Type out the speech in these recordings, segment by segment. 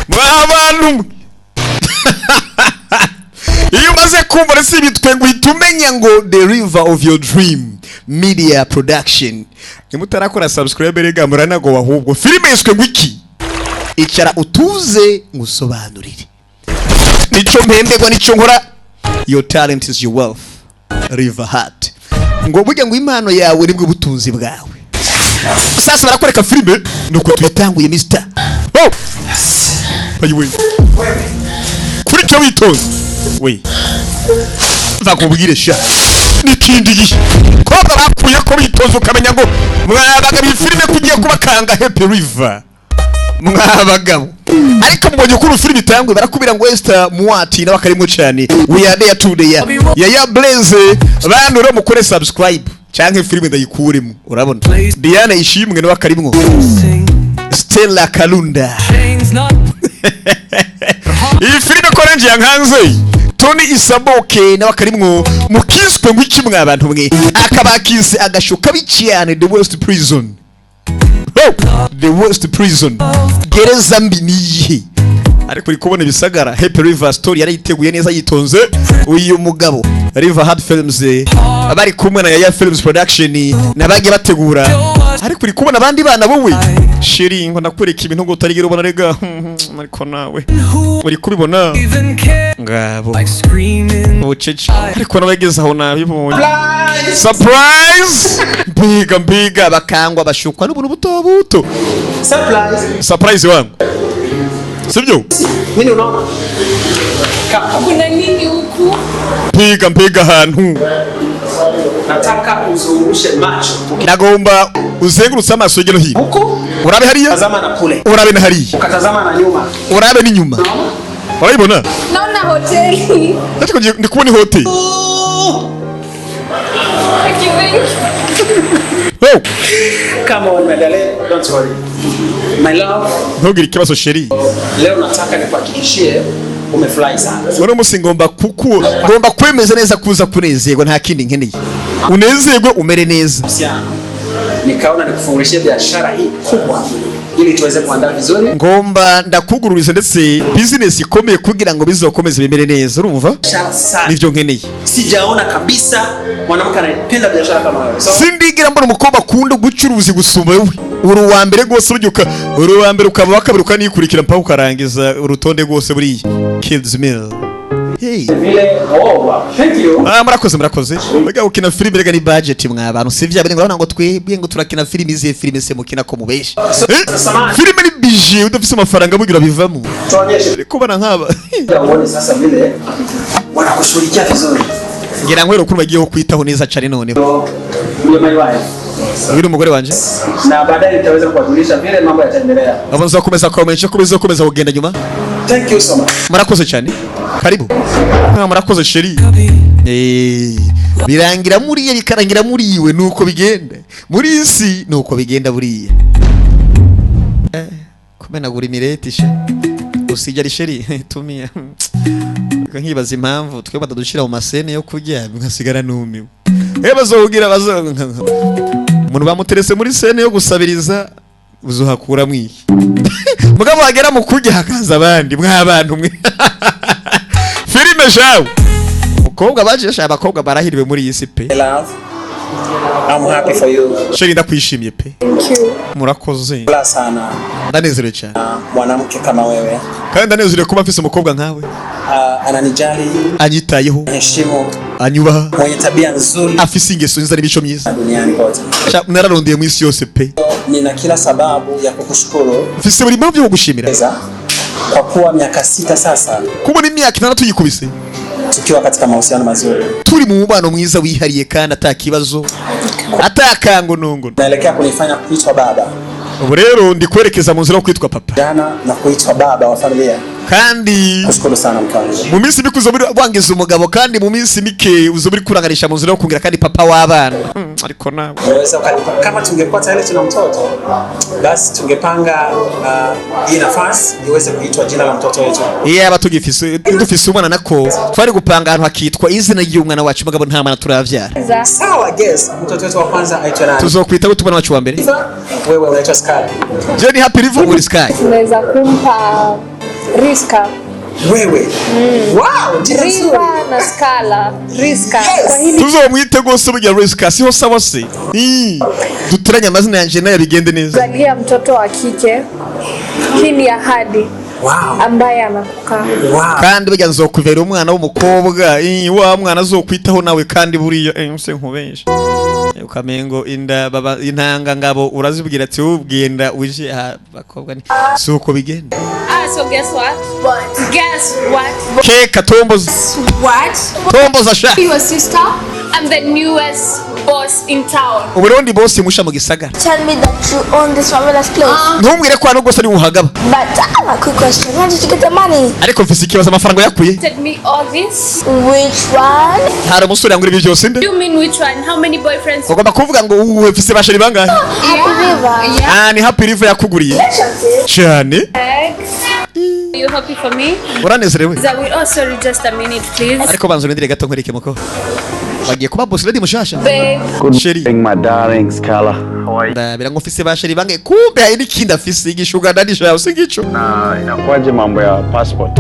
Mwabantu iyo maze kumva resi bitwe guhita umenya ngo the river of your dream media production. Nimutarakora subscribe rega muranago ahubwo filime yiswe ngwiki icara utuze ngusobanurire nico mpembegwa nico nkora. Your talent is your wealth. River Heart ngo burya ngo impano yawe nibwo butunzi bwawe. Sasa barakwereka filime nuko tuyitanguye Mr. Ayiwe kuri cyo witonze we vakubwire sha nikindi gihe ko barakuye ko bitonze ukamenya ngo mwabaga bi filime kugiye kubakanga Happy River mwabagabo. Ariko mbonye ko filime itangwe barakubira ngo Esther Muati na bakarimo cyane. We are there today ya Blaze bantu ro mukore subscribe canke filime ndayikuremo urabona. Diana ishimwe no bakarimwo Stella Kalunda. Iyi filime korenje yankanze Tony Isaboke na bakarimwo mukiswe ngwiki mwabantu mwe akabakise agashuka biciyane the worst prison. The worst prison. Gereza mbi niyi. Ariko uri kubona bisagara Happy River story yarayiteguye neza yitonze uyu mugabo. River Heart Films abari kumwe na Yaya Films Production nabagiye bategura. Ariko uri kubona abandi bana wowe shiri ngo nakwereka ibintu ngo utarigira ubona rega ariko nawe uri kubibona ngabo ucece ariko nabageze aho nabibonye. Surprise biga bakangwa bashukwa n'ubuntu buto buto. Surprise wangu sibyo nini unaona kuna nini huku biga hantu nataka uzungushe macho nagomba uzengurutse amaso yegero hino huko urabe hariya tazama na kule urabe na hariya ukatazama na nyuma urabe ni nyuma urayibona naona hoteli natiko ndikubona hoteli oh come on madale don't worry my love ntugire ikibazo sheri leo nataka nikuhakikishie umefly sana. Wano musingomba ngomba kwemeza neza kuza kunezerwa nta kindi nkeneye. Unezerwe umere neza. Nikaona nikufungulishie biashara hii kubwa ili tuweze kuandaa vizuri. Ngomba ndakugururiza ndetse business ikomeye kugira ngo bizokomeze bimere neza urumva? Nivyo nkeneye. Sijaona kabisa mwanamke anayependa biashara kama wewe. Sindigira mbona umukobwa akunda gucuruzi gusumba wewe. Uruwa mbere gose urujuka uruwa mbere ukaba wakabiri ukanikurikira mpaka ukarangiza urutonde gose buri Kids Meal. Hey. Thank you. Murakoze. Mbega ukina filime rega ni budget mwabantu sivya bene ngo twebwe ngo turakina filime izihe filime se mukina ko mubeshi. Filime ni budget udafise amafaranga bugira bivamo. Tuonyeshe. Kubana nkaba. Uone sasa vile wanakushughulikia vizuri. Ngira ngwero kuri bagiye kwitaho neza cyane none. Ndio my wife. Wiri umugore wanje. Na baadaye nitaweza kuwajulisha vile mambo yataendelea. Abanza komeza comment komeza kugenda nyuma. Thank you so much. Murakoze cyane. Karibu. Murakoze sheri. Birangira muriye bikarangira muriwe nuko bigenda. Muri isi nuko bigenda buriye. Kumena guri mireti she. Usijya ari sheri tumia. Nkibaza impamvu twe badadushira mu masene yo kujya ngasigara numiwe. Bazogira umuntu bamuterese muri sene yo gusabiriza uzuhakura mwiye. Mugabo hagera mu kujya hakaza abandi mwabantu mwe. Filime shawo. Mukobwa baje abakobwa barahiriwe muri iyi sipe. I'm happy for you. Sheri ndakwishimiye pe. Thank you. Murakoze. Sana. Ndanezerewe cyane. Mwanamke kama wewe. Kandi ndanezerewe kuba mfise umukobwa nkawe. Ananijali. Anyitayeho. Heshimu. Anyubaha. Mwenye tabia nzuri. Afise ingeso nziza n'imico myiza. Duniani kote. Nararondeye mu isi yose pe. Nina kila sababu ya kukushukuru. Mfise buri mpamvu yo kugushimira. Kwa kuwa miaka 6 sasa. Kubona imyaka 6 yikubise. Tukiwa katika mahusiano mazuri. Turi mu mubano mwiza wihariye kandi atakibazo. Atakango nongo. Naelekea kunifanya kuitwa baba. Ubu rero ndi kwerekeza mu nzira yo kwitwa papa. Jana na kuitwa baba wa familia. kandi Kushukuru sana mke wangu. mu minsi mike uzobiri wangiza umugabo kandi mu minsi mike uzobiri kuranganisha mu nzira yo kungira kandi papa w'abana ariko nawe Unaweza kama tungekuwa tayari tuna mtoto basi tungepanga hii nafasi iweze kuitwa jina la mtoto wetu. yaba dufise umwana nako twari gupanga ahantu hakitwa izina ry'umwana wacu mugabo nta mwana turavyara. Sawa, guess mtoto wetu wa kwanza aitwa nani? Tuzokwita gute umwana wacu wa mbere? Wewe unaitwa Sky. Je, ni Happy River muri Sky? Tunaweza kumpa Riska. Wewe. Wow, jina nzuri. Riva na Skala. Riska. Yes. Kwa hili Tuzomwite gose burya Riska siho sawa se. Duturanye amazina yanje nayo bigende neza. zalia mtoto wa kike. Hii ni ahadi Wow. ambaye anakukaa. Wow. Kandi burya nzokuvera umwana w'umukobwa wa mwana azokwitaho nawe kandi buriya se nkubesha ukamengo inda baba intanga ngabo urazibwira ati ubwenda uje bakobwa ni suko bigenda. So guess what? What? Guess what? Keka tomboza What? tomboza sha Your sister? I'm the newest boss in town. uburundi bose musha mu gisagara. Tell me that you own this marvelous place. Ntumbwire ko hano gose ari uhagaba. But I have a quick question. Where did you get the money? Ariko mfise ikibazo amafaranga yakuye. Did me all this? Which one? Hari umusore yangura ibi byose nde? You mean which one? How many boyfriends? Ugomba kuvuga ngo ufise bashari bangahe? Happy River. Yeah. Ni Happy River yakuguriye. Cyane. Eggs. Are you happy for me? Uranezerewe. Oh, sorry, just a minute, please. Ariko banzo ndire gato nkwereke muko. Wagiye kuba boss lady mushasha. Babe. Sheri. My darling Scala. How are you? Ndabira ngo ufise bashari bangahe kumbe hari n'ikindi afise igishuga ndadisha yawe singico. Inakuwaje mambo ya passport?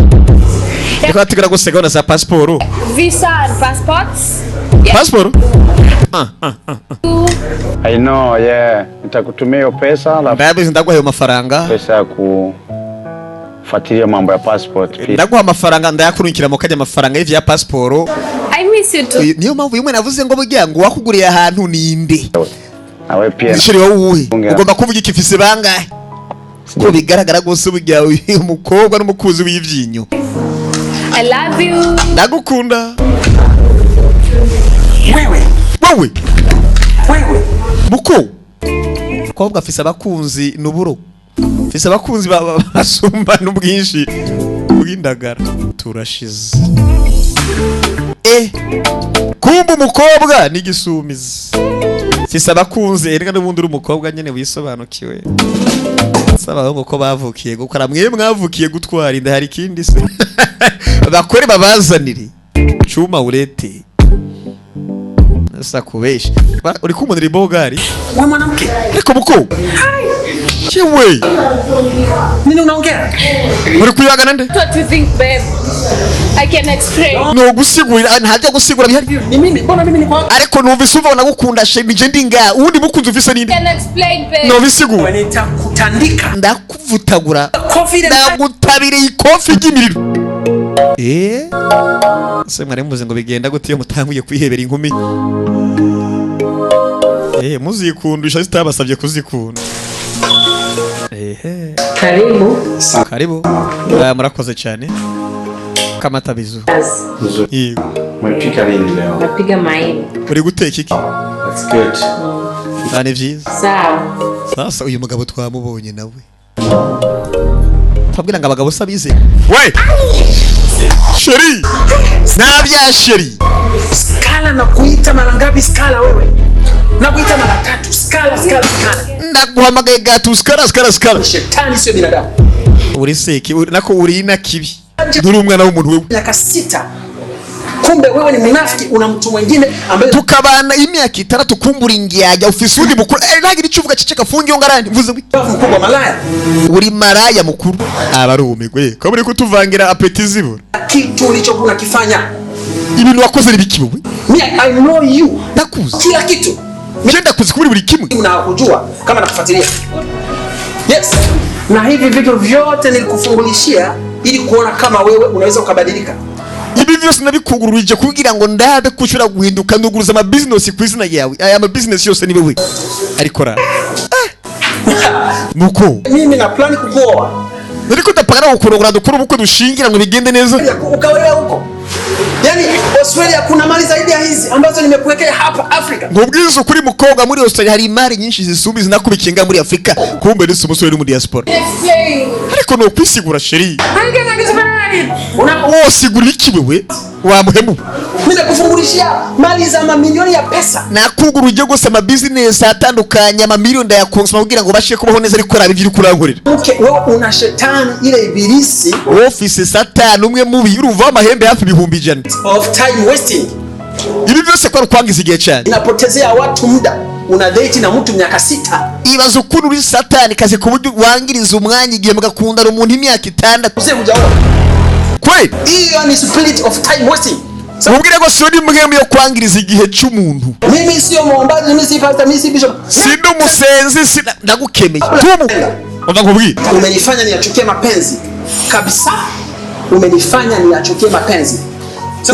Ndiko atigura gusega na za passport. Visa and passports. Yeah. Passport? I know, yeah. Nitakutumia hiyo pesa alafu Ndabizi ndaguha ayo mafaranga. pesa ya kufuatilia mambo ya passport pia. Ndaguha amafaranga ndayakurikira mu kajya amafaranga y'ivya passport. I miss you too. Niyo mpamvu yimwe navuze ngo burya ngo wakuguriye ahantu ninde. Na wewe pia. Sheri wowe Ongera. ugomba kuvuga ikifise bangahe. Ko bigaragara gose burya umukobwa n'umukuzi w'ivyinyo. I love you. Ndagukunda. Wewe. Wowe Wewe. buko kobwa afise abakunzi nuburo afise abakunzi basumba n'ubwinshi bw'indagara turashize kumba umukobwa n'igisumizi afise abakunzi erega n'ubundi uri umukobwa nyene wisobanukiwe saba ngo ko bavukiye gukora mwe mwavukiye gutwara inda hari kindi se bakore babazanire cuma urete sasa kubesha uri kumunira ibogari Wewe mwanamke. ariko buko chewe Nini unaongea? uri kuyagana nde What do you think, babe? I can explain. no gusigura ntajya gusigura bihari Ni mimi, mbona mimi niko hapa? ariko numvise uva nagukunda she nije ndinga undi mukunzi ufise I ninde can explain, babe. no bisigura Wewe nitakutandika. ndakuvutagura Confident. ndagutabire ikofi ry'imiriro se mwari muze ngo bigenda gute iyo mutanguye kwihebera inkumi muzikundisha zitabasabye kuzikunda karibu murakoze cyane kamatabizu yego Umepika nini leo? Napiga maini. uri guteka iki That's good. cyane vyiza Sawa. sasa uyu mugabo twamubonye nawe twabwira ngo abagabo sabize we sheri nabya sheri Skala na kuita mara ngapi Skala wewe? Na kuita mara 3. Skala. ndaguhamagaye gatu skara Shetani sio binadamu. uri seki nako uri na kibi duri umwana w'umuntu wewe Miaka 6. Kumbe wewe ni mnafiki, una mtu mwingine ambaye tukabana imyaka 6 kumbura ingiyajya ufise undi mukuru nagira icuvuga ciceka fungi ngarandi mvuze mkubwa malaya. uri maraya mukuru abarumigwe ko muri kutuvangira apeti zibura Kitu ulichokuwa unakifanya. ibintu wakoze nibiki wowe I know you. ndakuzi Kila kitu. ngenda kuzi kuburi buri kimwe Unakujua kama nakufuatilia. Yes. Na hivi vitu vyote nilikufungulishia ili kuona kama wewe unaweza ukabadilika. ibi byose nabikugururije kugira ngo ndabe kushura guhinduka nduguruza ama business ku izina yawe aya ama business yose ni wewe ariko ra nuko Mimi na plan kukuoa. ariko ndapagara gukurogora dukuru buko dushingira ngo bigende neza Ukaolewa huko. Yaani Australia kuna mali zaidi ya hizi ambazo nimekuwekea hapa Afrika. ngubwiza ukuri mukobwa muri Australia hari imari nyinshi zisumbi zinakubikinga muri Afrika kumbe nisi umusore uri mu diaspora Explain. ariko no kwisigura sheri I can explain. married. Sigura iki wewe wa muhemu. Mimi nakufungulishia mali za mamilioni ya pesa. Nakugura ujye gose ama business atandukanye amamiliyoni ndayakonsoma kugira ngo bashe kubaho neza ariko rabi biri kurankorera. Wewe una shetani ile ibilisi. Office satani umwe mubi urumva amahembe hafi 100,000 Of time wasting. Ibi byose kwa rukwangiza igihe cyane. Inapotezea watu muda. Una date na mtu miaka 6. Ibaza ukuntu uri satani kaze kuburyo wangiriza umwanya igihe mugakunda umuntu imyaka 6. Uze hujaona. Kweli? Hiyo ni spirit of time wasting. Ubwire ngo sio mwemu yo kwangiriza igihe cy'umuntu. Mimi sio muombaji, mimi si pastor, mimi si bishop. Sindi umusenzi ndagukemeye. Tumu. Umva nkubwire. Umenifanya niachukie mapenzi. Kabisa. Umenifanya niachukie mapenzi.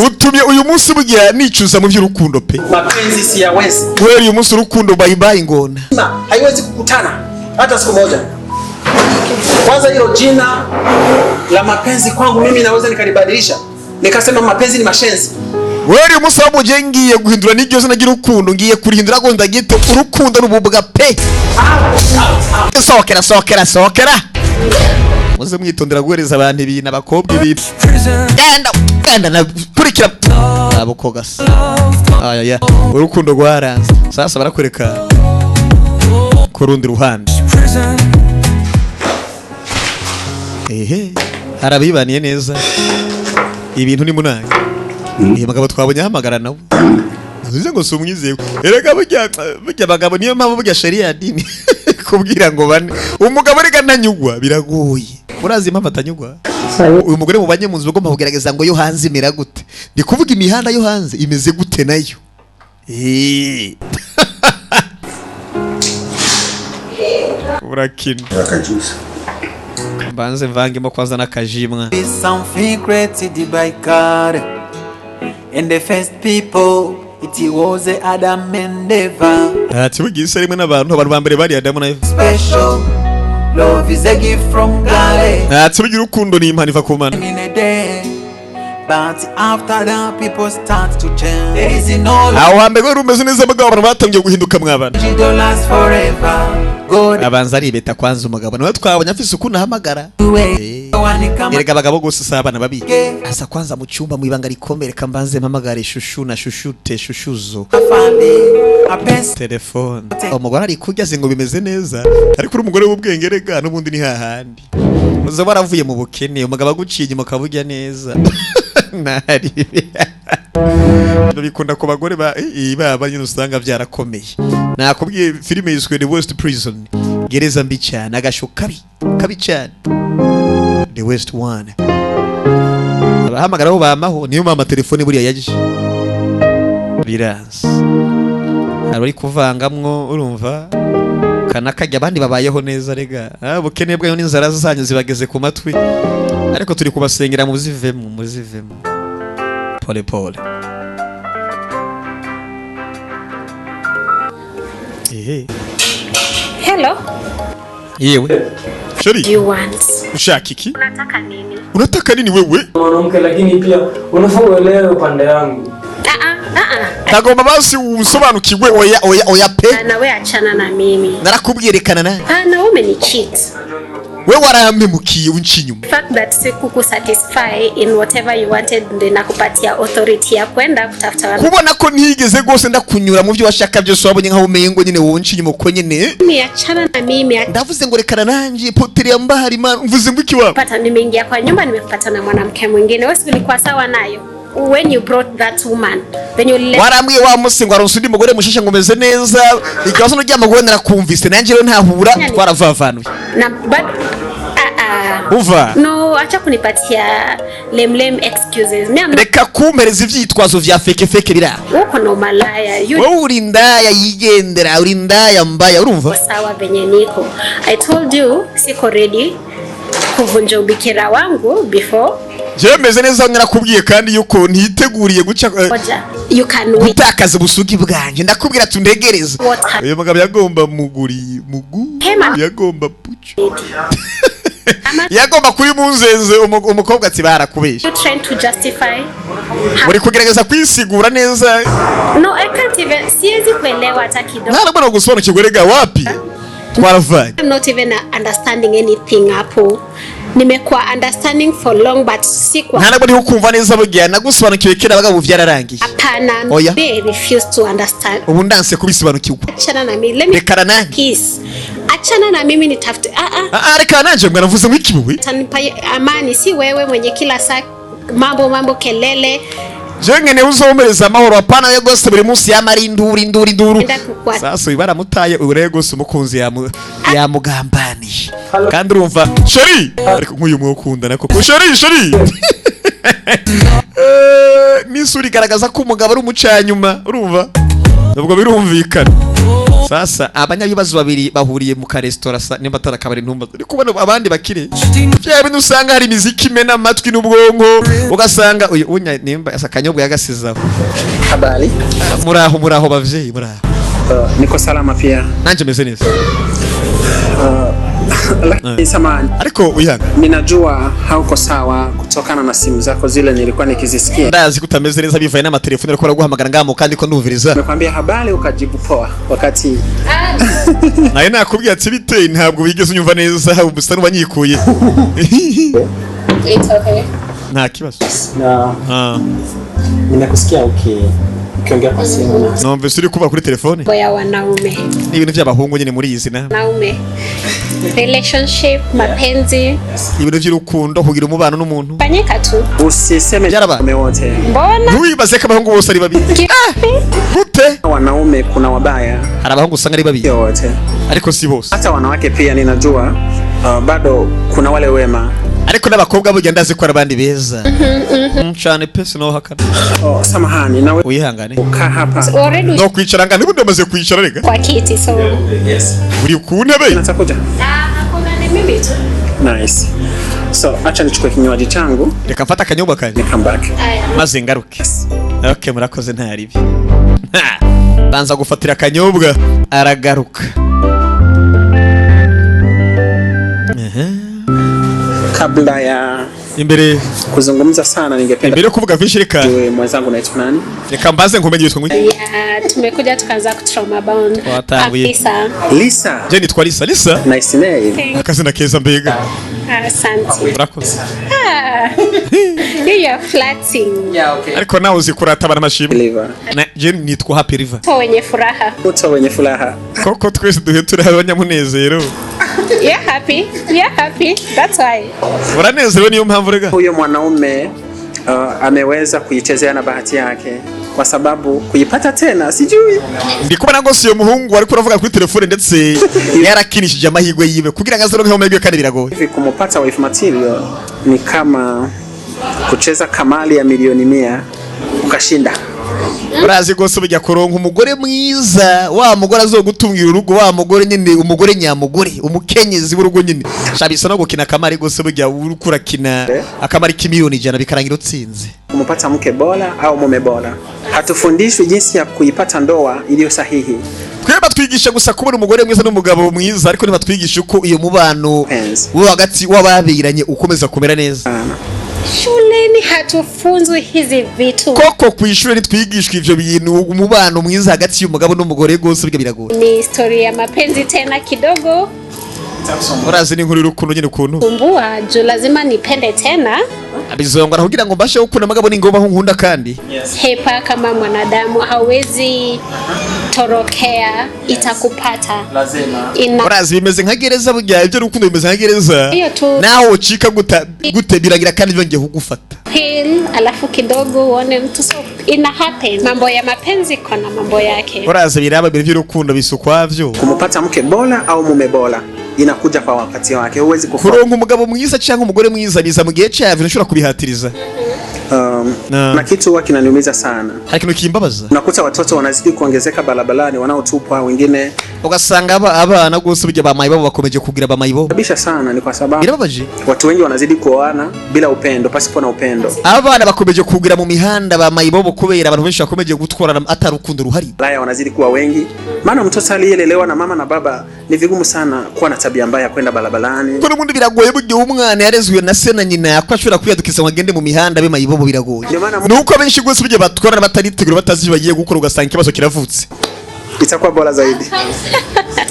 Utumye uyu munsi bugira nicuza mu by'urukundo pe. Mapenzi si yawezi. Wewe uyu munsi urukundo bye ngona. Haiwezi kukutana hata siku moja. Kwanza hilo jina la mapenzi kwangu mimi naweza nikalibadilisha. Nikasema mapenzi ni mashenzi. Wewe uyu munsi wabuje ngiye guhindura n'iryo zina ry'urukundo ngiye kurihindura ngo ndagite urukundo rububwa pe. Sokera. Muze mwitondera guhereza abantu ibintu abakobwa ibintu. Genda na kurikira abukogasa. Aya urukundo rwaranze. Sasa barakwereka ku rundi ruhande. Arabibaniye neza. Ibintu ni munanga. Iyo magabo twabonye hamagara nawe. Uzize ngo sumwizeye. Erega burya bagabo niyo mpamvu burya sharia ya dini kubwira ngo bane. Umugabo rega nanyugwa biragoye. Urazi impamvu atanyugwa? Uyu mugore mubanye mu nzu bagomba kugerageza ngo yo hanze imera gute. Ndi kuvuga imihanda yo hanze imeze gute nayo. Urakina. Akajuice. Mbanze mvangemo kwaza nakajimwa. Something created by God. And the first people it was Adam and Eva. Tibugise rimwe n'abantu abantu bambere bari Adam na Eva. Special love is a gift from God. Tibugira urukundo ni impano iva ku Mana. But after that people start to change. There is no aho hambere rumeze neza abagabo abantu batangiye guhinduka mwabana. Abanza ari beta kwanza umugabo nawe twabonye afise ukuntu ahamagara. Erega abagabo gose sabana babi. Asa kwanza mu cyumba mu ibanga rikomere kambanze mpamagare shushu na shushute shushuzo. Telefone. Umugore ari kujyaze ngo bimeze neza. Ariko uri umugore w'ubwenge rega n'ubundi ni hahandi. Muzo baravuye mu bukene umugabo aguciye inyuma kabujya neza. Nari. Bikunda ku bagore baba nyine usanga byarakomeye. Nakubwiye filime yiswe The West Prison. Gereza mbi cyane agasho kabi cyane. The West One. Abahamagaraho bamaho niyo mama telefone buriya yaje. Biranze. Ari kuvangamwo urumva kanakajya abandi babayeho neza rega. Bukene bwayo n'inzara zanyu zibageze ku matwi. Ariko turi kubasengera muzivemo. Pole. Hello. Yewe. Sheri. Do you want? Ushaka iki? Unataka nini? Unataka nini wewe? Mwanamke lakini pia unafaa uelewe upande yangu. Tagomba basi usobanukirwe oya pe. Na wewe achana na mimi. Narakubyerekana na. Na wewe ni cheat. Wewe waramemukiye unchinyuma. The fact that siku satisfy in whatever you wanted ndio nakupatia authority ya kwenda kutafuta wana. Kubona ko ntigeze gose ndakunyura mu byo washaka byose wabonye nkaho umengo nyine wonchinyuma ko nyine. Mimi achana na mimi. Ndavuze ngo rekana nanje poteri ya mbahari man mvuze ngo iki wapi? Pata nimeingia kwa nyumba nimepata na mwanamke mwingine. Wewe ulikuwa sawa nayo. When you brought that woman then you left. Waramwiye wa musi ngo aronse undi mugore mushasha ngo meze neza. Ikibazo no ryamagore narakumvise nanje rero ntahura twaravavanuye. Na but uva. No, acha kunipatia lame excuses. Reka kumpereza ivyitwazo vya fake bira. Uko no malaya. Wewe uri ndaya yigendera, uri ndaya mbaya urumva? Sawa venye niko. I told you siko ready kuvunja ubikira wangu before. Je meze neza narakubwiye kandi yuko ntiteguriye guca you can wait. Utakaza busugi bwanje ndakubwira tundegereza. Uyo mugabo yagomba mugu yagomba pucho. Yagomba kuri munzenze umukobwa ati barakubesha. You trying to justify? Uri kugerageza kwisigura neza. No, I can't even siwezi kuelewa hata kidogo. Ntabwo gusobanukirwa rega wapi? Twaravanye. I'm not even understanding anything hapo. nimekuwa understanding for long but sikwa nta nabwo niho kumva neza bugiye nagusobanukiwe kera abagabo byararangiye. hapana. Oya. They refuse to understand. Ubu ndanse kubisobanukirwa. Achana na mimi. Let me Rekana nanjye. peace. Achana na mimi nitafute. Reka nanjye mwana mvuze nk'ikibuwe. Tanipa amani, si wewe mwenye kila saa mambo kelele. Jengene uzomereza amahoro apana yo gose buri munsi y'amarinduru. Sasa ibara mutaye ure gose umukunzi ya mugambani. Kandi urumva sheri ariko nk'uyu mwokundana koko sheri nisuri garagaza ko umugabo ari umucanyuma urumva nubwo birumvikana. Sasa abanyabibazo babiri bahuriye mu ka restaurant nimba tarakabari ntumba uri kubona abandi bakire byabe nusanga hari imiziki mena amatwi n'ubwonko ugasanga uyu unya nimba asakanyobwa yagasizaho. Habari. Muraho bavyeyi muraho. Niko salama pia. Nanje meze neza. Lakini samahani. Ariko uyanga. Ninajua hauko sawa kutokana na simu zako zile nilikuwa nikizisikia. Ndazi kutameze neza bivaye n'amatelefone ariko araguhamagara ngamo kandi ko ndumviriza. Nimekwambia habari ukajibu poa wakati naye nakubwiye ati biteye ntabwo bigeze unyumva neza ubusa n'ubanyikuye. It's okay. Nta kibazo. Ninakusikia ukiongea kwa simu na nombe suri kuba kuri telefone. Boya wanaume. Ni ibintu by'abahungu nyine muri izi na. Wanaume. Relationship, mapenzi. Ibintu by'urukundo kugira umubano n'umuntu. Fanyika tu. Usiseme Jaraba. wote. Mbona? Ntuyibaze ko abahungu bose ari babi. Gute? Wanaume kuna wabaya. Hari abahungu usanga ari babi. Wote. Ariko si bose. Hata wanawake pia ninajua bado kuna wale wema. Ariko n'abakobwa burya ndazi ko abandi beza. Cyane pese no hakana. Samahani nawe uyihangane. Uka hapa. Already. No kwicara ngani bundi amaze kwicara rega. Kwa kiti so. Yes. Uri ku ntebe. Natakuja. Hakuna ni mimi tu. Nice. So acha nichukue kinywaji changu. Reka mfata akanyobwa kanje. Come back. Maze ngaruke. Okay murakoze ntari bi. Banza gufatira akanyobwa aragaruka. Kabla ya imbere kuzungumza sana ningependa imbere kuvuga vishi reka mwenzangu naitwa nani? Reka mbaze nkumenye yitwa ngwiki. Yeah, tumekuja tukaanza kutrauma bound. Lisa. Je nitwa Lisa. Lisa? Nice name. Akazina keza mbega. Asante. Murakoze. You are flirting. Yeah, okay. Ariko nawe uzikurata bana mashimwe. Je nitwa Happy River. To wenye furaha. Uto wenye furaha. Koko twese duhe turi abanyamunezero. You're happy. You're happy. That's why. Uranezerewe niyo mpamvu rega. Huyo mwanaume ameweza kuichezea na bahati yake kwa sababu kuipata tena sijui. Ndikubona ngo siyo muhungu ariko uravuga kuri telefone ndetse yarakinishije amahirwe yiwe kugira ngo azoronke amahirwe kandi biragoye. Hivi kumupata wife material ni kama kucheza kamali ya milioni 100 ukashinda. Urazi gose bijya kuronka umugore mwiza wa mugore azogutungira urugo wa mugore nyine umugore nyamugore umukenyezi w'urugo nyine shabisa no gukina kamari gose bijya urukura kina akamari kimiliyoni 100 bikarangira utsinze. Kumupata mke bora au mume bora. Hatufundishwi jinsi ya kuipata ndoa iliyo sahihi. Tweba twigisha gusa kubona umugore mwiza n'umugabo mwiza ariko nibatwigisha uko iyo mubano wo hagati w'ababiranye ukomeza kumera neza. Shuleni hatufunzwi hizi vitu. Koko kwishuri nitwigishwa ivyo bintu umubano mwiza hagati y'umugabo n'umugore gose biga biragoye. Ni historia ya mapenzi tena kidogo. Urazi ni nkuru y'urukundo nyine ukuntu. Kumbua jo lazima nipende tena. Abizongora kugira ngo mbashe gukunda amagabo n'ingoma nkunda kandi. Hepa kama mwanadamu hawezi torokea itakupata. Lazima. Urazi bimeze nka gereza burya ibyo rukundo bimeze nka gereza. Naho ucika gute biragira kandi byongeye kugufata. Pain alafu kidogo uone mtu so ina happen. Mambo ya mapenzi kona mambo yake. Urazi biraba biri by'urukundo bisukwavyo. Kumupata mke bora au mume bora inakuja kwa wakati wake. Huwezi kuronka umugabo mwiza cyangwa umugore mwiza biza mu gihe cyavyo nshobora kubihatiriza. Na kitu huwa kinaniumiza sana. Hari kintu kimbabaza. Unakuta watoto wanazidi kuongezeka barabarani wanaotupwa wengine. Ugasanga abana gose bijya bamayi babo bakomeje kugira bamayi babo. Kabisha sana ni kwa sababu birababaje. Watu wengi wanazidi kuoana bila upendo, pasipo na upendo. Abana bakomeje kugira mu mihanda bamayi babo kubera abantu benshi bakomeje gutwarana atarukundo ruhari. Laya wanazidi kuwa wengi. Maana mtoto aliyelelewa na mama na baba ni vigumu sana kuwa na tabia mbaya kwenda barabarani. Ko n'ubundi biragoye buryo umwana yarezwe na se na nyina akwashobora kwiyadukiza ngo agende mu mihanda be mayibo biragoye. Nuko benshi gose bije batwara bataritegura batazi bagiye gukora ugasanga kibazo kiravutse. Itakuwa bora zaidi.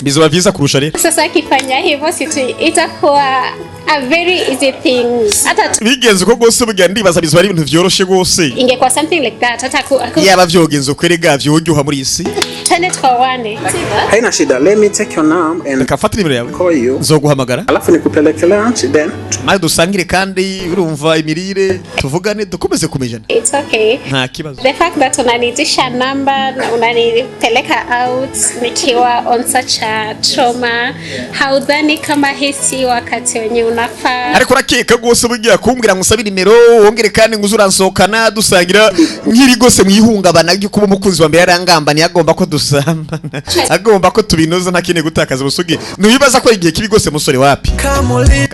Bizoba vyiza kurusha rero. Sasa akifanya hivyo situ itakuwa a very easy thing. Hata bigenze uko gose burya ndibaza bizwa ari ibintu vyoroshe gose. ingekuwa something like that hata yaba vyogenze ukwerega vyojyoha muri isi. twende tukawane. Haina shida. Let me take your number and Kafata nimero yawe. call you. Zoguhamagara. Alafu nikupeleke lunch then. Maze dusangire kandi urumva imirire tuvugane dukomeze kumejana. It's okay. Nta kibazo. The fact that unanitisha number na unanipeleka out nikiwa on such a trauma, haudhani kama hisi wakati wenye unafaa. Ariko rakeka gose burya kumbwira ngusabe nimero wongere kandi nguzuransohokana dusangira nkiri gose mwihungabana y'uko umukunzi wa mbere yarangambani yagomba ko dusambana agomba ko tubinoza ntakine gutakaza ubusugi ntibibaza ko igihe kibi gose musore wapi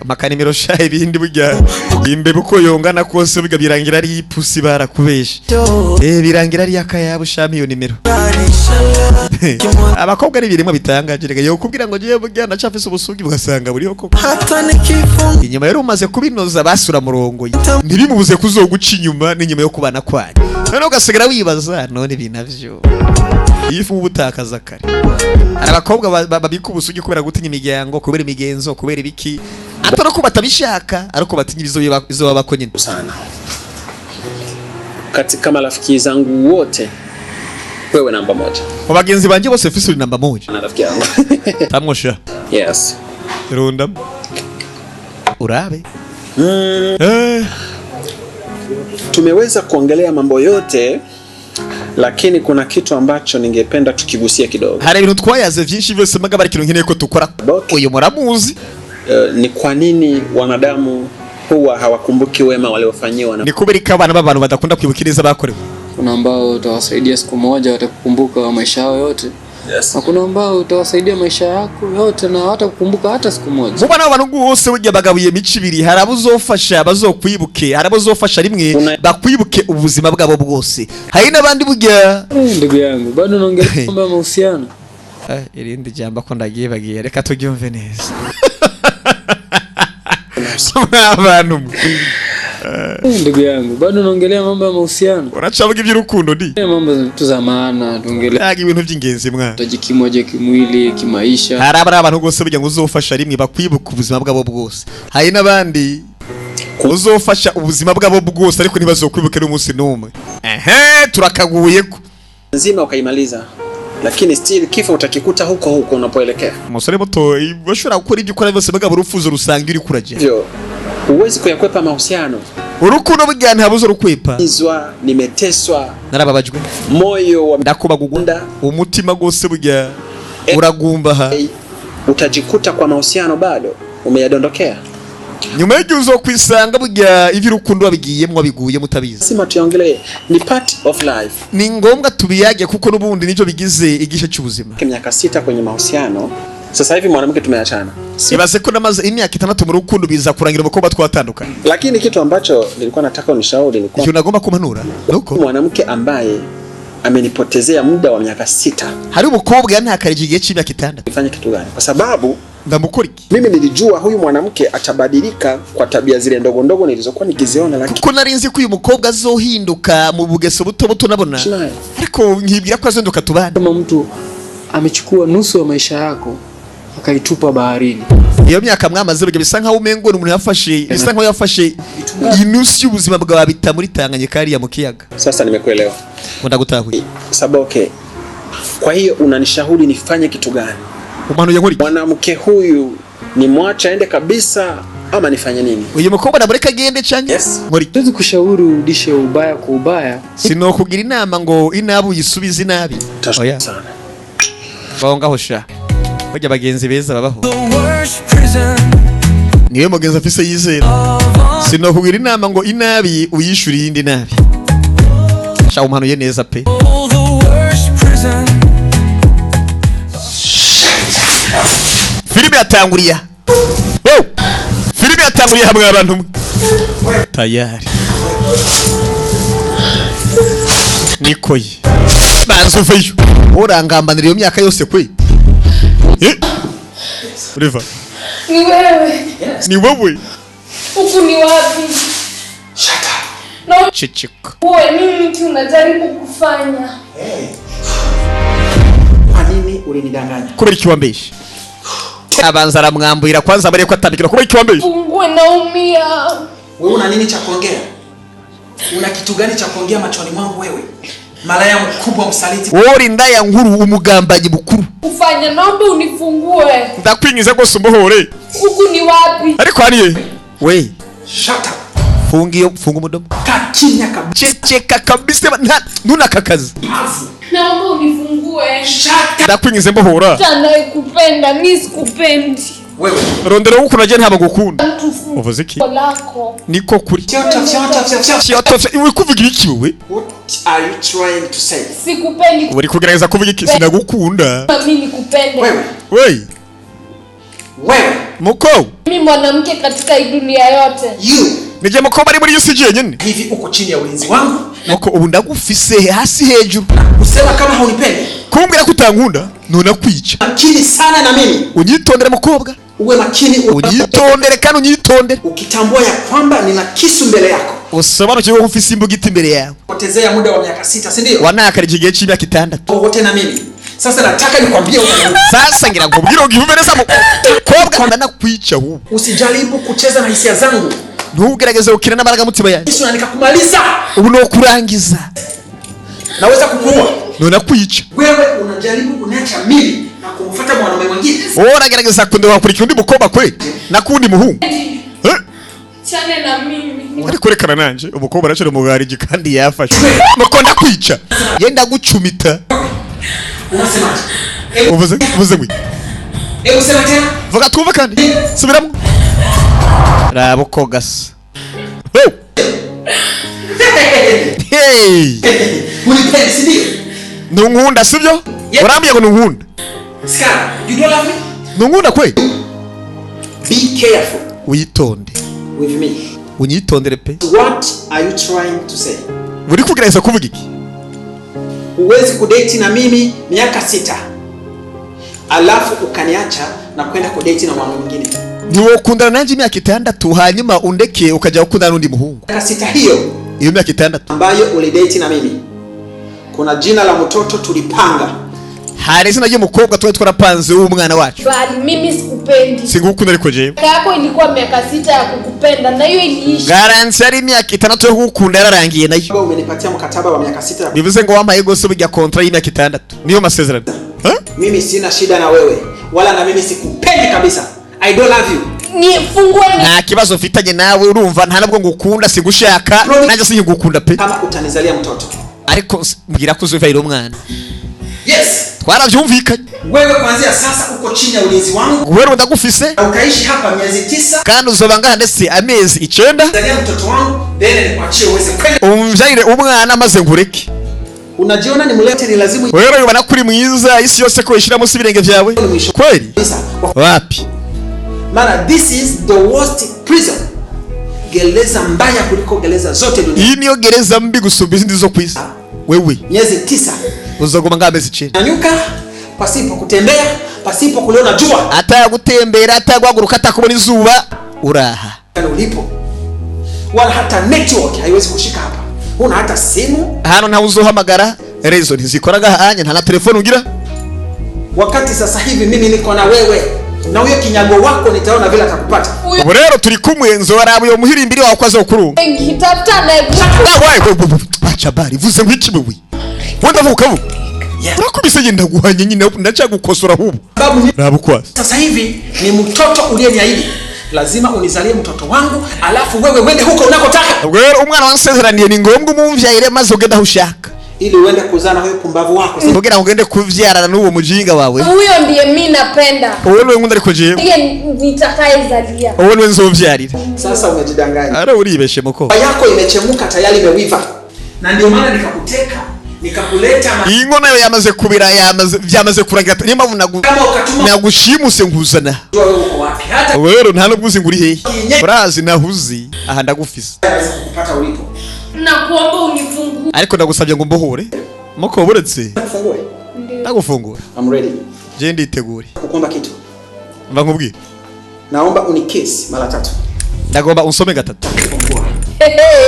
amakanimero shaye ibindi burya imbe buko yongana kose burya birangira ari ipusi barakubesha birangira ari yakayabo shami iyo nimero abakobwa ari birimo bitangaje rega yo kubwira ngo giye burya nacafise ubusugi bugasanga buriho koko inyuma yari umaze kubinoza basura murongo ntibimubuze kuzoguca inyuma n'inyuma yo kubana kwanye none ugasigara wibaza none binavyo ifu ubutakaza kare abakobwa babika ubusugi kubera gutinya imiryango kubera imigenzo kubera ibiki atari ko batabishaka ariko batinya izo babakonyene Sana. Katika marafiki zangu wote wewe namba moja. Mu bagenzi banje bose fisi namba moja. Na rafiki yangu. Tamosha. Yes. Runda. Urabe. Tumeweza kuongelea mambo yote lakini kuna kitu ambacho ningependa tukigusia kidogo. Hari ibintu twayaze vyinshi byose magabari kintu nkeneye ko tukora. Uyu muramuzi. Ni kwa nini wanadamu huwa hawakumbuki wema waliofanyiwa na ni kuberika abana b'abantu badakunda kwibukiriza bakorewe. Kuna ambao utawasaidia siku moja watakukumbuka maisha yao yote. Yes. Na kuna ambao utawasaidia maisha yako yote na hata kukumbuka hata siku moja. Vuba n'abantu bose burya bagabuye mici ibiri hari abuzofasha bazokwibuke hari abuzofasha rimwe bakwibuke ubuzima bwabo bwose hari n'abandi burya ndugu yangu bado naongelea mambo ya mahusiano. Irindi jambo ko ndagiye bagiye reka tugyumve neza. Abantu ndugu yangu bado naongelea mambo ya mahusiano. Uracavuga iby'urukundo ndi mambo tuzamana tuongelea ibintu by'ingenzi mwana tajikimoje kimwili kimaisha. Hari abantu gose burya ngo uzofasha rimwe bakwibuka ubuzima bwabo bwose hari n'abandi uzofasha ubuzima bwabo bwose ariko ntibazokwibuke n'umunsi n'umwe turakaguye ko nzima ukaimaliza lakini still kifo utakikuta huko unapoelekea. Umusore muto bashobora gukora ibyo ukora byose bagabo urufuzo rusanga iri kuraje. Ndio. Huwezi kuyakwepa mahusiano. Urukundo burya ntabuzo rukwepa. Nimeteswa. Narababajwe. Moyo wa ndakubagugunda. Umutima gose burya uragumbaha. Utajikuta kwa mahusiano bado umeyadondokea. Nyuma y'ibyo uzokwisanga burya ivy'urukundo wabigiyemo wabiguye mutabizi. Sima tuyongelee ni part of life. Ni ngombwa tubiyage kuko nubundi nico bigize igisha cy'ubuzima. Miaka 6 kwenye mahusiano. Sasa hivi mwanamke tumeachana. Ibaze ko namaze imyaka 6 mu rukundo biza kurangira umukobwa twatandukanye. Lakini kitu ambacho nilikuwa nataka unishauri ni kwa nagomba kumanura. Nuko mwanamke ambaye amenipotezea muda wa miaka 6. Hari umukobwa yantakarije igihe cy'imyaka 6. Nifanye kitu gani? Kwa sababu ndamukoriki. Mimi nilijua huyu mwanamke atabadilika kwa tabia zile ndogo ndogo nilizokuwa nikiziona, lakini kuko narinzi ko uyu mukobwa azohinduka mu bugeso buto buto nabona. Ariko nkibwira ko azenduka tubana. Kama mtu amechukua nusu ya maisha yako akaitupa baharini. Iyo myaka mwamaze buryo bisa nkaho umengo umuntu yafashe bisa nkaho yafashe inusu y'ubuzima bwawe bita muri Tanganyika ya mu kiyaga. Sasa nimekuelewa. Ndagutahuye. Saboke. Kwa hiyo unanishauri nifanye kitu gani? Umanu yankuri. Mwanamke huyu ni mwacha aende kabisa ama nifanye nini? Uyu mukobwa namureka agende cyane? Yes. Muri. Tuzi kushauri urudishe ubaya kwa ubaya. Sino kugira inama ngo inabu yisubize nabi. Oya. Sana. Baongaho sha. Bajya bagenzi beza babaho. Niwe mugenzi afise yizera. Sino kugira inama ngo inabi uyishuri indi nabi. Sha umuhanuye neza pe. Filime yatanguriye. Wow! Filime yatanguriye hamwe abantu. Tayari. Nikoye. Banzo feyo. Urangambanira iyo myaka yose kwe. Riva. Ni wewe. Ni wewe. Huku ni wapi? Shut up. No. Chichika. Wewe nini tu unajaribu kufanya? Kwa nini ulinidanganya? Kubera iki wambeshe? abanza aramwambura kwanza amariye ko atambikira kuba ikiwambeje. Fungue, naumia. Wewe una nini cha kuongea? Una kitu gani cha kuongea machoni mwangu wewe? Malaya mkubwa msaliti. Wori ndaya nkuru umugambanyi mukuru. Ufanya, naomba unifungue. Ndakwingiza ko sumbohore. Huku ni wapi? Ariko hariye. We. Shut up. Funga umudomo. Kakinya kabisa. Cheka kabisa nuna kakazi. Naomba unifungue. Shut up. Ndakwingiza mbohora. Tanaye kupenda, mimi sikupendi. Wewe. Rondera uko naje ntaba gukunda. Uvuze iki? Lako. Niko kuri. Shut up. Iwe kuvuga iki wowe? What are you trying to say? Sikupendi. Uri kugerageza kuvuga iki? Sinagukunda. Mimi nikupende. Wewe. Muko. Mimi mwanamke katika hii dunia yote. You. Nije muko bari muri UCG nyene. Hivi uko chini ya ulinzi wangu? Muko ubu ndagufise hasi hejuru. Usema kama haunipendi. Kumbwira kutankunda nona kwica. Makini sana na mimi. Unyitondere mukobwa. Uwe makini. Unyitondere kandi unyitondere. Ukitambua ya kwamba nina kisu mbele yako. Usobanukirwe ko ufise imbugiti imbere yawe. Potezea muda wa miaka 6, si ndio? Wanaka igihe cy'imyaka 6. Wote na mimi. Sasa nataka nikwambie sasa ngira ngo ubwire ugihubereza mukobwa ndakwica hu. Usijaribu kucheza na hisia zangu. Ntugerageze ukina n'abaraga mutima yanjye. Yesu nikakumaliza. Ubu no kurangiza. Naweza kukuua. Nona kwica. Wewe unajaribu kuniacha mimi na kumfuata mwanamume mwingine. Ora gerageza kundewa kurikira undi mukobwa kwe nakundi muhungu. Chane na mimi. Ari kurekana nanje umukobwa aracere mugarije kandi yafashe. Mukonda kwica. Yenda gucumita. Unasemaje? Uvuze ngwi. Sema tena. Vuga twumve kandi. Subiramo. Rabo kogasa. Hey. Unipendi si ndio? Nunkunda sibyo? Urambye ngo nunkunda. Scar, you don't love me? Nunkunda kwe? Be careful. Uyitonde. With me. Unyitondere pe. What are you trying to say? Uri kugerageza kuvuga iki? Uwezi kudate na mimi miaka 6. Alafu ukaniacha na kwenda kudate na mwanamke mwingine. Niwo kundana nanje imyaka 6 hanyuma undeke ukaja gukundana n'undi muhungu. Miaka 6 hiyo. Iyo myaka 6 ambayo ulidate na mimi. Kuna jina la mtoto tulipanga. Hari izina ry'umukobwa twari twarapanze w'umwana wacu. Bali mimi sikupendi. Singukunda ariko jewe. Yako ilikuwa miaka 6 ya kukupenda na hiyo iliisha. Garanti ari imyaka 6 yo gukunda yararangiye nayo. Wewe umenipatia mkataba wa miaka 6. Bivuze ngo wampaye gose bijya kontra y'imyaka 6. Niyo masezerano. Mimi sina shida na wewe wala na mimi sikupendi kabisa. I don't love you. Nifungue ni. Nta kibazo mfitanye nawe urumva nta nabwo ngukunda sigushaka nanjye singukunda pe. Kama utanizalia mtoto. Ariko mbwira ko uzuvira umwana. Yes. Twaravyumvikanye. Wewe kuanzia sasa uko chini ya ulinzi wangu. Wewe ndagufise. Ukaishi hapa miezi 9. Kandi uzobanga ndetse amezi 9. Zalia mtoto wangu, then nikwachie uweze kwenda. Umvyaire umwana maze ngureke. Unajiona ni mulete ni lazima. Wewe ubana kuri mwiza isi yose ko ishira munsi birenge vyawe. Kweli? Wapi? Mara this is the worst prison. Gereza mbaya kuliko gereza zote duniani. Hii niyo gereza mbi gusumba izindi zo kwisi. Wewe miezi 9 uzogoma ngamezi 9. Nanyuka pasipo kutembea, pasipo kuliona jua. Hata gutembera hata guhaguruka hata kubona izuba uraha. Ulipo. Wala hata network haiwezi kushika hapa. Huna hata simu. Hano nta uzohamagara, rezo ntizikoraga hanya nta na telefone ugira. Wakati sasa hivi mimi niko na wewe. Na huyo kinyago wako nitaona vile atakupata. Ubu rero turi kumwenzo warabu yo muhirimbiri wa kwazo kuru. Ngitafuta na acha bari vuze ngwiki wewe. Wanda vuka vuka. Urakubise genda guhanya nyine ndacagukosora hubu. Rabu kwasa. Sasa hivi ni mtoto uliyeniahidi. Lazima unizalie mtoto wangu alafu wewe wende huko unakotaka. Rero umwana wansezeraniye ni ngombwa umumvyayire maze ugenda hushaka. Ili uende kuzana huyo pumbavu wako. Kugira ugende kuvyarana n'uwo mujinga wawe. Huyo ndiye mimi napenda. Wewe ngunda ariko jewe. Ndiye nitakayezalia. Wewe nzovyarira. Sasa umejidanganya. Ara uribeshe moko. Yako imechemuka tayari imewiva. Na ndio maana nikakuteka, nikakuleta ingo nayo yamaze kubira byamaze kurangira niyo mpamvu nagushimuse nkuzana. Wewe uko wapi? Hata wewe nta nubwo uzi nguri hehe. Urazi nahuzi aha ndagufise. Kupata ulipo. Nakuomba unifungue. Ariko ndagusabye ngo mbohore. Moko buretse. Fungue. Ndagufungura. I'm ready. Je nditegure. Kukomba kitu. Mva nkubwire. Naomba unikiss mara 3. Ndagomba unsome 3. Fungua.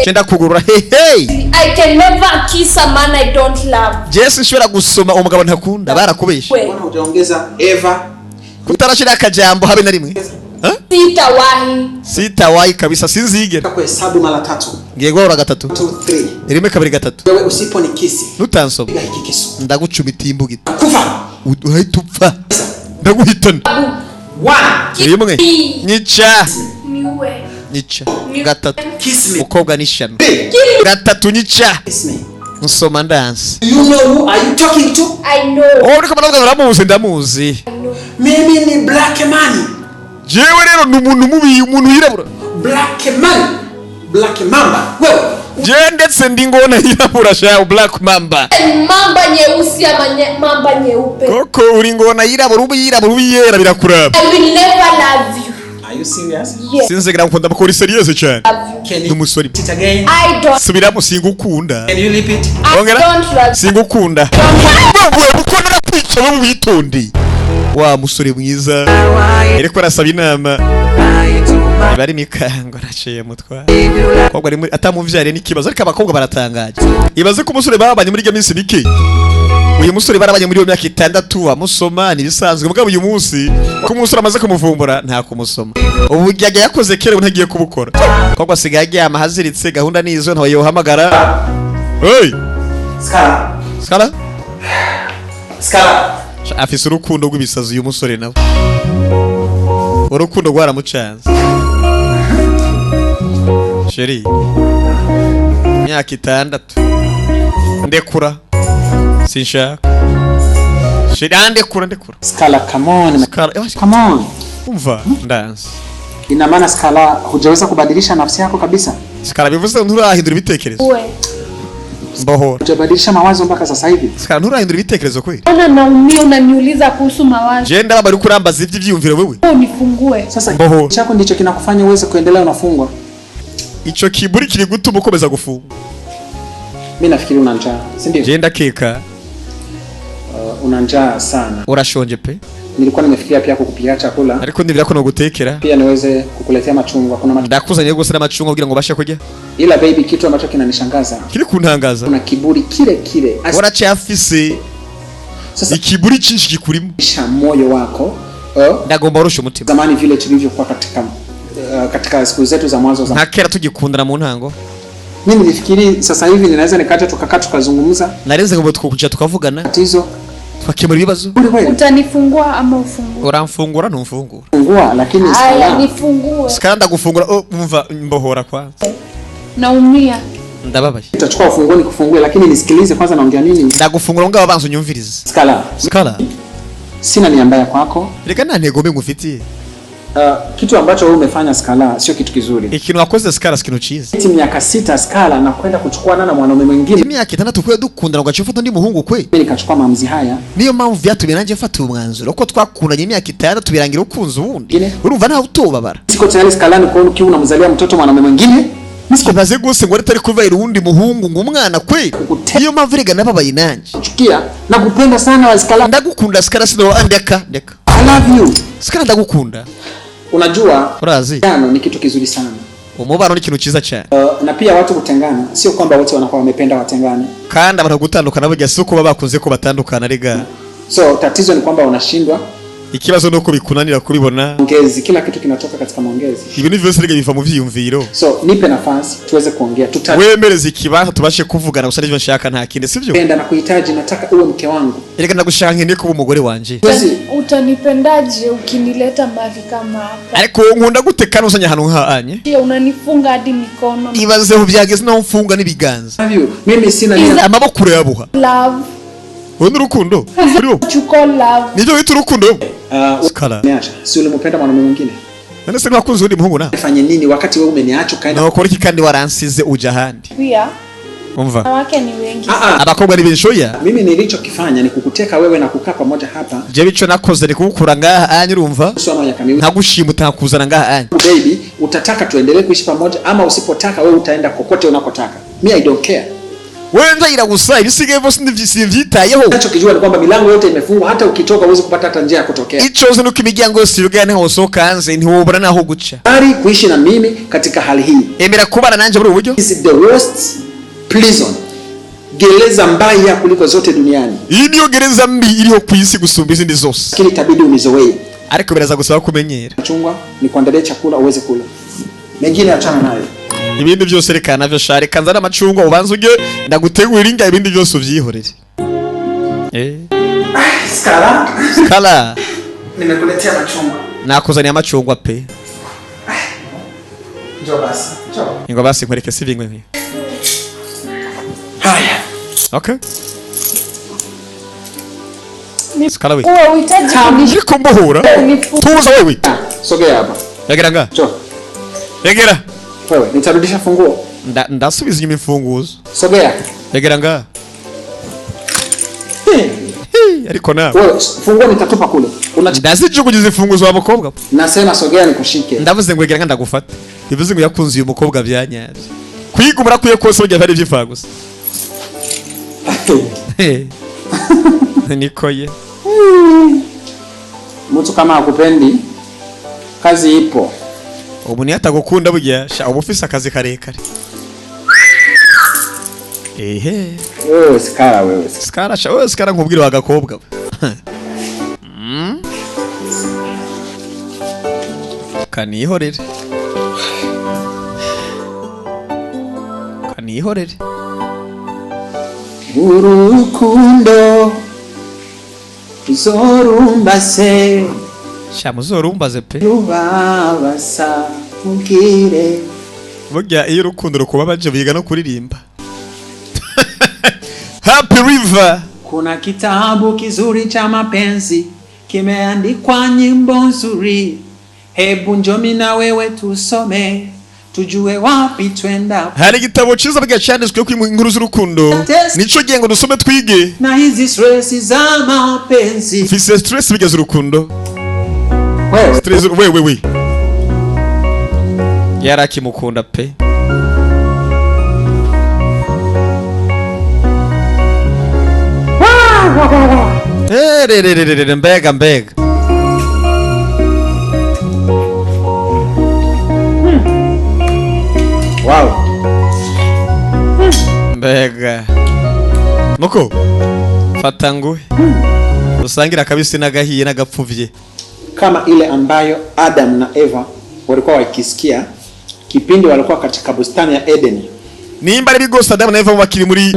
Chenda kugurura hey. I can never kiss a man I don't love. Jesse nshobora gusoma umugabo ntakunda barakubesha. Mbona hujaongeza ever kutarashira akajambo habe na rimwe. Sitawahi kabisa, sinzigera. Kuhesabu mara 3. Ngiye guhora gatatu. 2 3. Rimwe kabiri gatatu. Wewe usiponikisi. Nutansoba. Piga hiki kisu. Ndagucumita imbugita. Kufa. Uhita upfa. Ndaguhitana. 1. Rimwe. Nyica. Niwe. Nyica. Gatatu. Kiss me. Mukobwa n'ishyano. Gatatu nyica. Kiss me. Nsoma ndanse. You know who are you talking to? I know. Oh, uriko baravuga uramuzi ndamuzi. Mimi ni Black Man. Jewe rero ni umuntu mubi, umuntu yirabura. Black Man. Black Mamba. Wewe. Je ndetse ndi ngona yirabura sha Black Mamba. Mamba nyeusi ama mamba nyeupe. Koko uri ngona yirabura ubu yera birakuraba. I will never love you. Are you serious? Yes. Sinzegera nkunda bakora serious cyane. Can you Numusori. repeat again? I don't. Subiramo singukunda. Can you repeat? I Ongera. don't love. Singukunda. Wewe ukona kwica bo witonde. Wa musore mwiza. Eriko arasaba inama. Bari mikango araciye mutwa. Kobwa ari atamuvyare n'ikibazo ariko abakobwa baratangaje. Ibaze ko umusore babanye muri minsi mike. Uyu musore barabanye muri yo myaka 6 amusoma ni bisanzwe mugabo uyu munsi ko umusore amaze kumuvumbura nta kumusoma. Ubu yajya yakoze kere ntagiye kubukora. Kobwa sigaye agiye amahaziritse gahunda nizo ntawe yohamagara. Hey! Skala? Afise urukundo rw'ibisazi uyu musore nawe. Urukundo rwaramucanze. Sheri. Myaka 6. Ndekura. Sinshaka. Sheri ndekura. Skala, come on. Skala, come on. Umva, dance. Ina maana Skala hujaweza kubadilisha nafsi yako kabisa? Skala bivuze nturahindura ibitekerezo. Uwe. Mbohora. Hujabadilisha mawazo mpaka sasa hivi? Skala nturahindura ibitekerezo kwe. Naumia unaniuliza kuhusu mawazo. Je ndaba bari kurambaza ivyiyumviro wewe? Unifungue. Sasa Mbohora. chako ndicho kinakufanya uweze kuendelea unafungwa. Ico kiburi kiri gutuma ukomeza gufunga. Mimi nafikiri una njaa, si ndio? Je ndakeka. Una njaa sana. Urashonje pe? Nilikuwa nimefikiria pia kukupikia chakula. Ariko ndibira ko no gutekera. Pia niweze kukuletea machungwa. Kuna machungwa. Ndakuzanye gose n'amachungwa kugira ngo bashe kujya. Ila baby, kitu ambacho kinanishangaza. Kiri kuntangaza. Kuna kiburi kile. Waracyafise. Sasa ikiburi cyinshi gikurimo. Moyo wako. Ndagomba urusha umutima. Zamani vile tulivyokuwa katika siku zetu za mwanzo za. Ntakera tugikundana mu ntango. Mimi nilifikiri sasa hivi ninaweza nikata tukakaa tukazungumza. Narenze ngo tukukuja tukavugana. Tatizo twakemura ibibazo. Utanifungua ama ufungue? Uramfungura numfungura. Fungua lakini Aya nifungue. Sikanda gufungura umva mbohora kwanza. Naumia. Ndababaye. Utachukua ufunguo nikufungue lakini nisikilize kwanza naongea nini? Ndagufungura ngo abanza unyumvirize. Skala. Sina nia mbaya kwako. Reka nta ntego mbi ngufitiye. Kitu ambacho wewe umefanya Skala sio kitu kizuri. Ikintu wakoze Skala sikino chiza. Eti miaka 6 Skala na kwenda kuchukuana na mwanaume mwingine. Imyaka 6 kwe dukundana ugacifuta ndi muhungu kwe. Mimi nikachukua maamuzi haya. Niyo mpamvu vyatumye nanje mfata umwanzuro uko twakundanye imyaka 6 tubirangira ukunze ubundi. Urumva nta utobabara. Siko tayari Skala ni kuona kiu unamzalia mtoto mwanaume mwingine. Nisikibaze gose ngo atari kuvaira undi muhungu ngumwana kwe. Niyo mpamvu rega nababaye nanje. Chukia nakupenda sana wa Skala. Ndagukunda Skala sino andeka. I love you. Skala ndagukunda. Unajua urazi tano ni kitu kizuri sana. Umubano ni kintu ciza cyane. Na pia watu kutengana sio kwamba wote wanakuwa wamependa watengane. Kandi abantu gutandukana burya siko baba bakunze ko batandukana rega. So tatizo ni kwamba unashindwa. Ikibazo nuko bikunanira kubibona. Maongezi, kila kitu kinatoka katika maongezi. Ibintu byose rega biva mu vyiyumviro. So nipe nafasi tuweze kuongea. Wemereze ikibanza tubashe kuvugana gusa n'ivyo nshaka nta kindi sivyo? Penda na kuhitaji nataka uwe mke wangu. Rega ndagushanke ndi kuba umugore wanje. Utanipendaje ukinileta mali kama hapa? Ariko nkunda gutekana usanya hano hanye. Pia unanifunga hadi mikono. Ibaze ho byageze naho mfunga nibiganza. Mimi sina nia. Amaboko yabuha. Love. Wowe urukundo. Uriho. Chuko love. Nivyo witu urukundo. Skala. Niacha. Si ulimpenda mwanaume mwingine? None se nakunze uri muhungu na? Nifanye nini wakati wewe umeniacha kaenda? Na ukora iki kandi waransize uja handi? Pia. Umva. Wake ni wengi. Abakobwa ni benshoya. Mimi nilichokifanya ni kukuteka wewe na kukaa pamoja hapa. Je bico nakoze ni kugukura ngaha anye urumva? Ntagushima utakuzana ngaha anye. Baby, utataka tuendelee kuishi pamoja ama usipotaka wewe utaenda kokote unakotaka. Me I don't care. Wewe ndaira gusa ibisigaye bose ndivyitayeho. Ninachokijua ni kwamba milango yote imefungwa hata ukitoka uweze kupata hata njia ya kutokea. Icoze nuko imiryango yose yugana naho soka hanze ntiwobora naho guca. Ari kuishi na mimi katika hali hii. Emera kubana nanje muri uburyo? This is the worst prison. Gereza mbaya kuliko zote duniani. Iyi niyo gereza mbi iliho ku isi gusumba izindi zose. Lakini itabidi unizoee. ariko biraza gusaba kumenyera. Chungwa ni kuandalia chakula uweze kula. Mengine achana nayo. Ibindi byose reka navyo share kanza n'amacungwa ubanza ujye ndagutegurira inga ibindi byose uvyihorere. Skala. Nimekuletea machungwa. Nakuzania amacungwa pe. Njoo basi. Njoo. Ingo basi nkwereke sivingwe nkwe. Haya. Okay. Skala we. Wewe uhitaji kunishi. Niko mbohura. Tuza wewe. Sogea hapa. Yegera nga. Njoo. Yegera. Wewe nitarudisha funguo. Ndasubiza inyuma imfunguzo. Sogea. Yegera nga. Ariko nawe. Wewe funguo nitatupa kule. Ndazijugugiza imfunguzo wa mukobwa. Nasema sogea nikushike. Ndavuze ngo yegera nga ndagufata. Bivuze ngo yakunze uyu mukobwa byanyabye. Kwigumura kuye kose burya bari by'ifagusa. Niko ye. Mtu kama akupendi kazi ipo. Umuntu yatagukunda burya sha ubufisa akazi karekare. Wewe Skala wewe. Skala sha wewe Skala nkubwira wagakobwa. Kanihorere. Kanihorere. Urukundo zorumbase sha muzorumbaze pe. Rubabasa mugire. Burya iyo urukundo rukuba baje biga no kuririmba. Happy River. Kuna kitabu kizuri cha mapenzi kimeandikwa nyimbo nzuri, hebu njoo mimi na wewe tusome tujue wapi twenda. Hari igitabo cyiza burya cyanditswe ku inkuru z'urukundo, nico gihe ngo dusome twige. Na hizi stress za mapenzi. Fise stress bigeze urukundo. Wewe stress we. Yarakimukunda pe. Mbega. Wow. Mbega. Muko. Fata nguhe. Usangira kabisi n'agahiye n'agapfuvye. Kama ile ambayo Adam na Eva walikuwa wakisikia kipindi walikuwa katika bustani ya Edeni. Nimba ari bigose Adam na Eva bakiri muri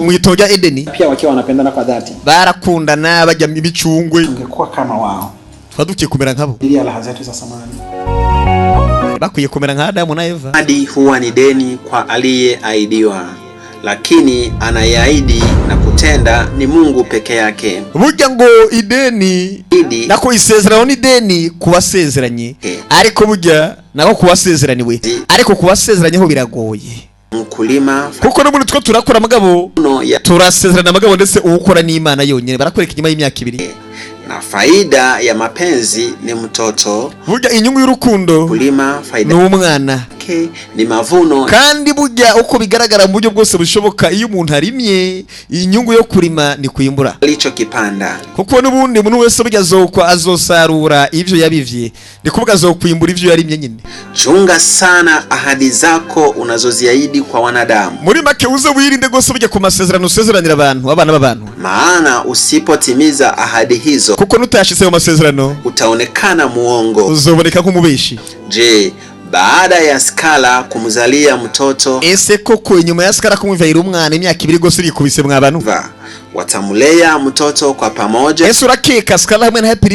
mwitongo rya Edeni. Pia wakiwa wanapendana kwa dhati. Barakundana bajya mu bicungwe. Ungekuwa kama wao. Twadukiye kumera nkabo. Ili alaha zetu za samani. Bakwiye kumera nka Adam na Eva. Ahadi huwa ni deni kwa aliyeahidiwa, lakini anayeahidi na kutenda ni Mungu peke yake. Burya ngo ideni nako isezerano ni deni kubasezeranye, ariko burya nako kubasezeraniwe, ariko kubasezeranyeho biragoye. Mkulima kuko n'ubundi two turakora amagabo turasezerana amagabo ndetse uwukora n'Imana yonyine barakwereka inyuma y'imyaka 2. Na faida ya mapenzi ni mtoto. Burya inyungu y'urukundo kulima faida ni umwana ni mavuno. Kandi burya uko bigaragara mu buryo bwose bushoboka iyo umuntu arimye inyungu yo kurima ni kuyimbura alicho kipanda. Kuko n'ubundi umuntu wese burya azosarura ivyo yabivye ni kuvuga azokwimbura ivyo yarimye nyine. Chunga sana ahadi zako unazoziahidi kwa wanadamu. Muri make uze wirinde gose burya ku masezerano usezeranira abantu abana b'abantu, maana usipotimiza ahadi hizo kuko nutayashitse mu masezerano utaonekana muongo, uzoboneka nk'umubeshi. Je, baada ya Skala kumzalia mtoto, ese koko inyuma ya Skala kumuvira umwana imyaka 2 gose irikubise mwabantu watamulea mtoto kwa pamoja? Ese urakeka Skala hamwe na Happy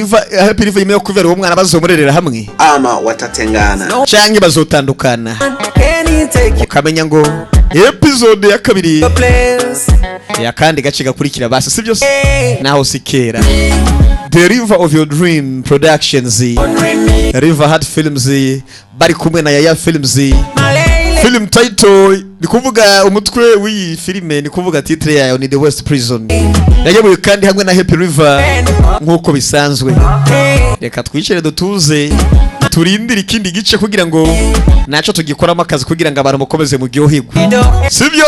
River imeye kuvira umwana bazomurerera hamwe ama watatengana canke bazotandukana? Ukamenya ngo episode ya 2 ya kandi gace gakurikira basi sivyo naho sikera. The River of Your Dream Productions, River Heart Films bari kumwe na Yaya Films. Film title ni kuvuga umutwe w'iyi filime ni kuvuga titre yayo ni The West Prison. Yayoboye kandi hamwe na Happy River nkuko bisanzwe. Reka twicare dutuze turindire ikindi gice kugira ngo naco tugikoramo akazi kugira ngo abantu mukomeze mu gyohigwe. Sivyo?